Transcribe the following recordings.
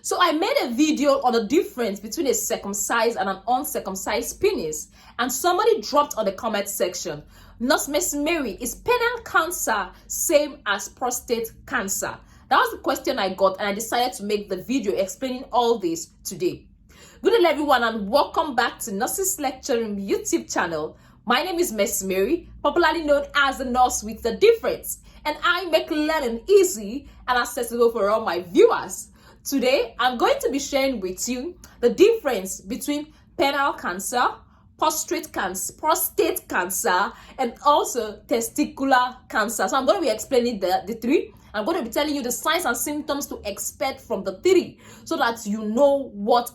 So I made a video on the difference between a circumcised and an uncircumcised penis, and somebody dropped on the comment section, Nurse Miss Mary, is penile cancer same as prostate cancer? That was the question I got, and I decided to make the video explaining all this today. Good day everyone, and welcome back to Nurses Lecturing YouTube channel. My name is Miss Mary, popularly known as the Nurse with the Difference, and I make learning easy and accessible for all my viewers. Today, I'm going to be sharing with you the difference between penile cancer, prostate cancer, and also testicular cancer. So I'm going to be explaining the three. I'm going to be telling you the signs and symptoms to expect from the three so that you know what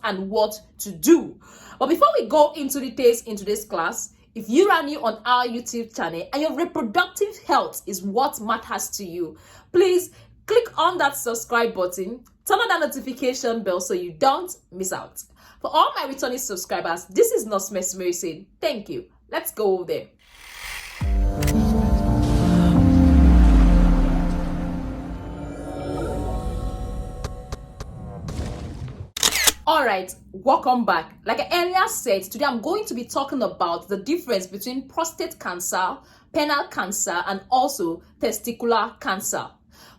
to do. But before we go into details in today's class, if you are new on our YouTube channel and your reproductive health is what matters to you, please click on that subscribe button, turn on that notification bell so you don't miss out. For all my returning subscribers, this is Nurse Miss Mary saying thank you. Let's go over there. Alright, welcome back. Like I earlier said, today I'm going to be talking about the difference between prostate cancer, penile cancer, and also testicular cancer.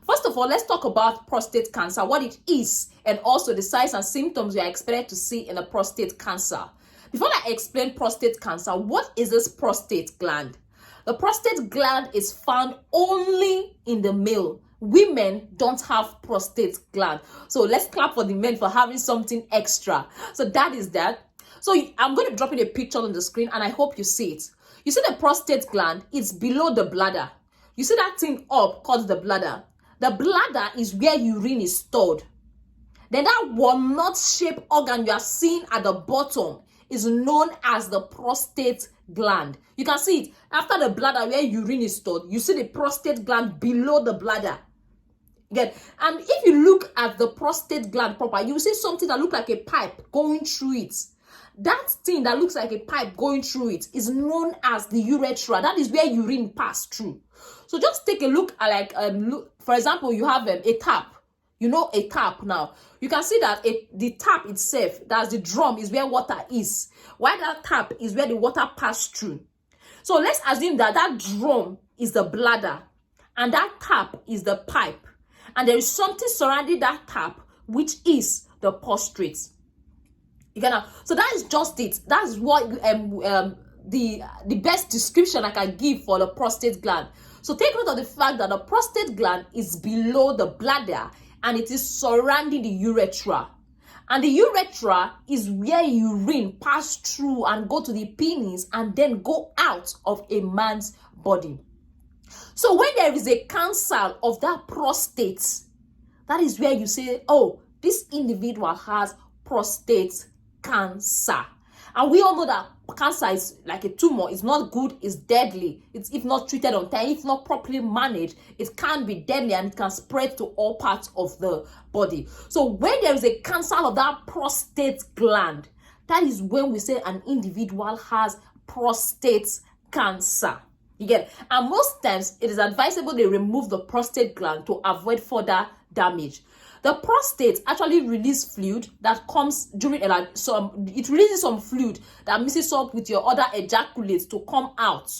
First of all, let's talk about prostate cancer, what it is, and also the signs and symptoms we are expected to see in a prostate cancer. Before I explain prostate cancer, what is this prostate gland? The prostate gland is found only in the male. Women don't have prostate gland. So let's clap for the men for having something extra. So that is that. So I'm going to drop in a picture on the screen and I hope you see it. You see the prostate gland, it's below the bladder. You see that thing up called the bladder. The bladder is where urine is stored. Then that walnut-shaped organ you are seeing at the bottom is known as the prostate gland. You can see it after the bladder where urine is stored. You see the prostate gland below the bladder. Again, and if you look at the prostate gland proper, you see something that looks like a pipe going through it. That thing that looks like a pipe going through it is known as the urethra. That is where urine passes through. So just take a look at for example, you have a tap. You know a tap now. You can see that the tap itself, that's the drum, is where water is. While that tap is where the water passes through. So let's assume that that drum is the bladder and that tap is the pipe. And there is something surrounding that tap, which is the prostate. So that is just it. That's what the best description I can give for the prostate gland. So take note of the fact that the prostate gland is below the bladder and it is surrounding the urethra. And the urethra is where urine pass through and go to the penis and then go out of a man's body. So when there is a cancer of that prostate, that is where you say, oh, this individual has prostate cancer. And we all know that cancer is like a tumor. It's not good, it's deadly. It's if not treated on time, if not properly managed, it can be deadly and it can spread to all parts of the body. So when there is a cancer of that prostate gland, that is when we say an individual has prostate cancer. You get it? And most times it is advisable they remove the prostate gland to avoid further damage. The prostate actually releases fluid that comes during it releases some fluid that mixes up with your other ejaculates to come out.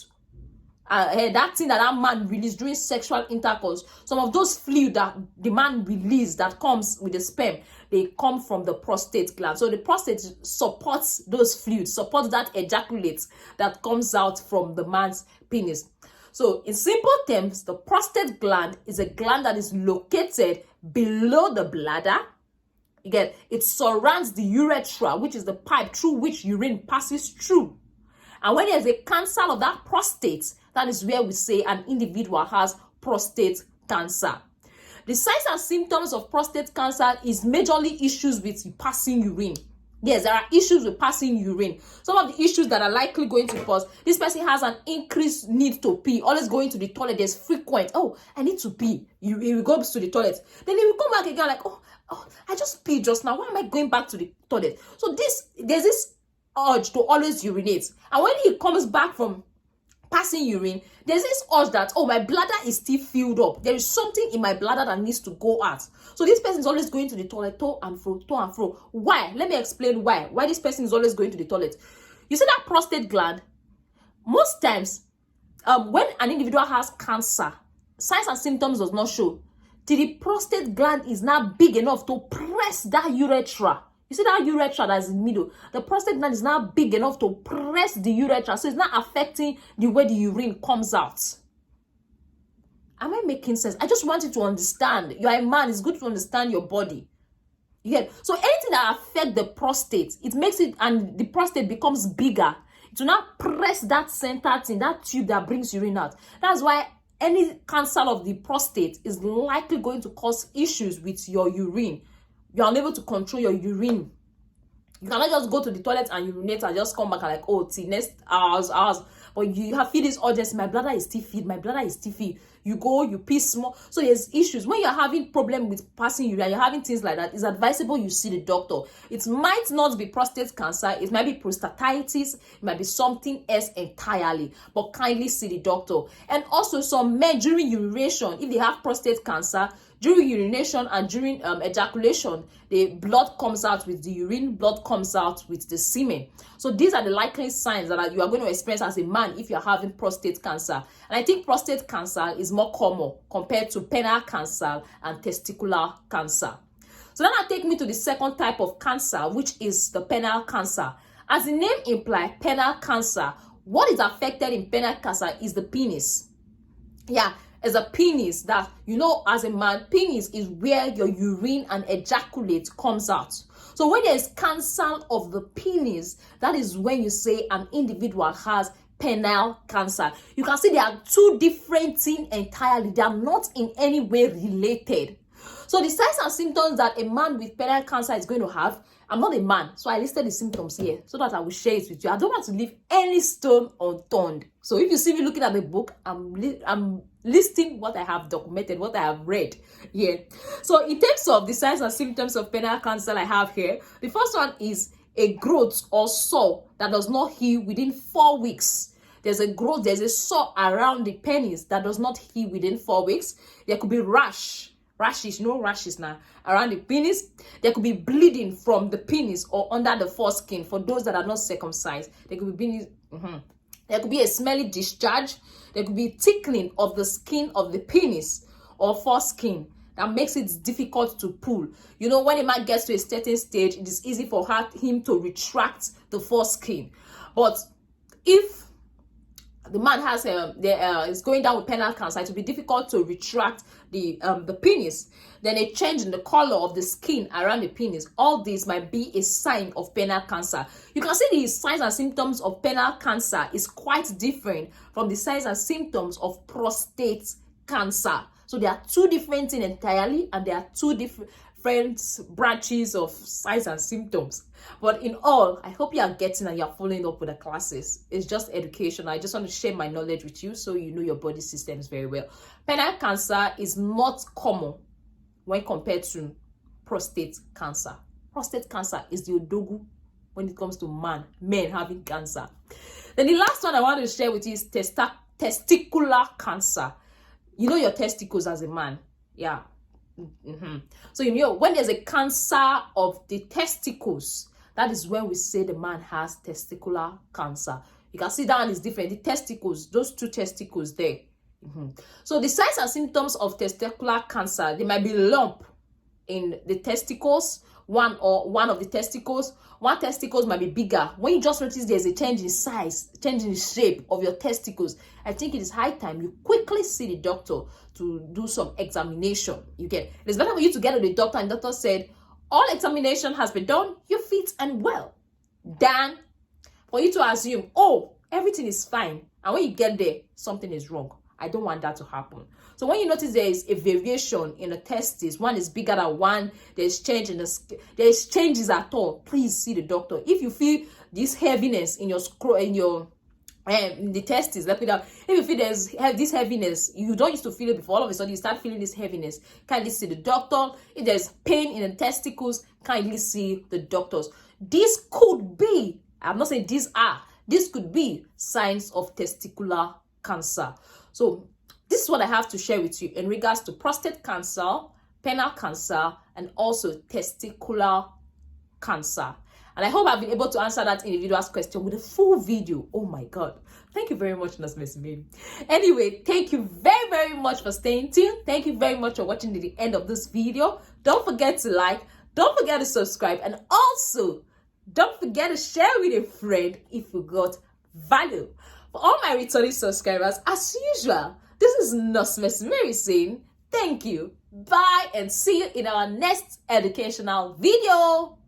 That thing that man released during sexual intercourse, some of those fluid that the man released that comes with the sperm, they come from the prostate gland. So the prostate supports those fluids, supports that ejaculate that comes out from the man's penis. So in simple terms, the prostate gland is a gland that is located below the bladder. Again, it surrounds the urethra, which is the pipe through which urine passes through. And when there's a cancer of that prostate, that is where we say an individual has prostate cancer. The signs and symptoms of prostate cancer is majorly issues with passing urine. Yes, there are issues with passing urine. Some of the issues that are likely going to cause, this person has an increased need to pee, always going to the toilet. There's frequent, oh, I need to pee. He will go to the toilet. Then he will come back again like, oh, I just peed just now. Why am I going back to the toilet? So there's this urge to always urinate. And when he comes back from passing urine, there's this urge that, oh, my bladder is still filled up. There is something in my bladder that needs to go out. So this person is always going to the toilet, to and fro, to and fro. Why? Let me explain why. Why this person is always going to the toilet. You see that prostate gland? Most times, when an individual has cancer, signs and symptoms does not show till the prostate gland is now big enough to press that urethra. You see that urethra that's in the middle? The prostate gland is now big enough to press the urethra, so it's not affecting the way the urine comes out. Am I making sense? I just want you to understand. You are a man. It's good to understand your body. Yeah. So anything that affects the prostate, it makes it, and the prostate becomes bigger. It will not press that center thing, that tube that brings urine out. That's why any cancer of the prostate is likely going to cause issues with your urine. You're unable to control your urine. You cannot just go to the toilet and urinate and just come back and like, oh, till next hours. But you have feel this urgency. My bladder is still filled. My bladder is still filled. You go, you pee small. So there's issues. When you're having problem with passing urine, you're having things like that, it's advisable you see the doctor. It might not be prostate cancer. It might be prostatitis. It might be something else entirely. But kindly see the doctor. And also some men during urination, if they have prostate cancer, during urination and during ejaculation, the blood comes out with the urine, blood comes out with the semen. So these are the likely signs that you are going to experience as a man if you're having prostate cancer. And I think prostate cancer is more common compared to penile cancer and testicular cancer. So then that takes me to the second type of cancer, which is the penile cancer. As the name implies, penile cancer, what is affected in penile cancer is the penis. Yeah. As a penis, that, you know, as a man, penis is where your urine and ejaculate comes out. So when there is cancer of the penis, that is when you say an individual has penile cancer. You can see there are two different things entirely. They are not in any way related. So the signs and symptoms that a man with penile cancer is going to have, I'm not a man, so I listed the symptoms here so that I will share it with you. I don't want to leave any stone unturned. So if you see me looking at the book, I'm listing what I have documented, what I have read. Yeah. So in terms of the signs and symptoms of penile cancer I have here, the first one is a growth or sore that does not heal within 4 weeks. There's a growth, there's a sore around the penis that does not heal within 4 weeks. There could be rashes, you know, rashes now around the penis. There could be bleeding from the penis or under the foreskin for those that are not circumcised. There could be There could be a smelly discharge. There could be thickening of the skin of the penis or foreskin that makes it difficult to pull. You know, when a man gets to a certain stage, it is easy for him to retract the foreskin. But if the man has is going down with penile cancer, it will be difficult to retract the penis. Then a change in the color of the skin around the penis. All this might be a sign of penile cancer. You can see the signs and symptoms of penile cancer is quite different from the signs and symptoms of prostate cancer. So there are two different things entirely, and there are two different branches of signs and symptoms. But in all, I hope you are getting and you are following up with the classes. It's just education. I just want to share my knowledge with you so you know your body systems very well. Penile cancer is not common when compared to prostate cancer. Prostate cancer is the odogu when it comes to men having cancer. Then the last one I want to share with you is testicular cancer. You know your testicles as a man. Yeah. So you know when there's a cancer of the testicles, that is when we say the man has testicular cancer. You can see that one is different. The testicles, those two testicles there. So the signs and symptoms of testicular cancer, they might be lump in the testicles, one of the testicles. One testicles might be bigger. When you just notice there's a change in size, change in shape of your testicles, I think it is high time you quickly see the doctor to do some examination. You get it is better for you to get to the doctor and the doctor said all examination has been done, you're fit and well, than for you to assume, oh, everything is fine, and when you get there, something is wrong. I don't want that to happen. So when you notice there is a variation in the testes, one is bigger than one, there's change in there's changes at all, please see the doctor. If you feel this heaviness in in the testes, let me know. If you feel there's this heaviness, you don't used to feel it before, all of a sudden you start feeling this heaviness, kindly see the doctor. If there's pain in the testicles, kindly see the doctors. This could be, I'm not saying these are, this could be signs of testicular cancer. So this is what I have to share with you in regards to prostate cancer, penile cancer, and also testicular cancer. And I hope I've been able to answer that individual's question with a full video. Oh my God. Thank you very much, Nurse Miss Mary. Anyway, thank you very, very much for staying tuned. Thank you very much for watching to the end of this video. Don't forget to like, don't forget to subscribe, and also don't forget to share with a friend if you got value. For all my returning subscribers, as usual, this is Nurse Miss Mary saying thank you, bye, and see you in our next educational video.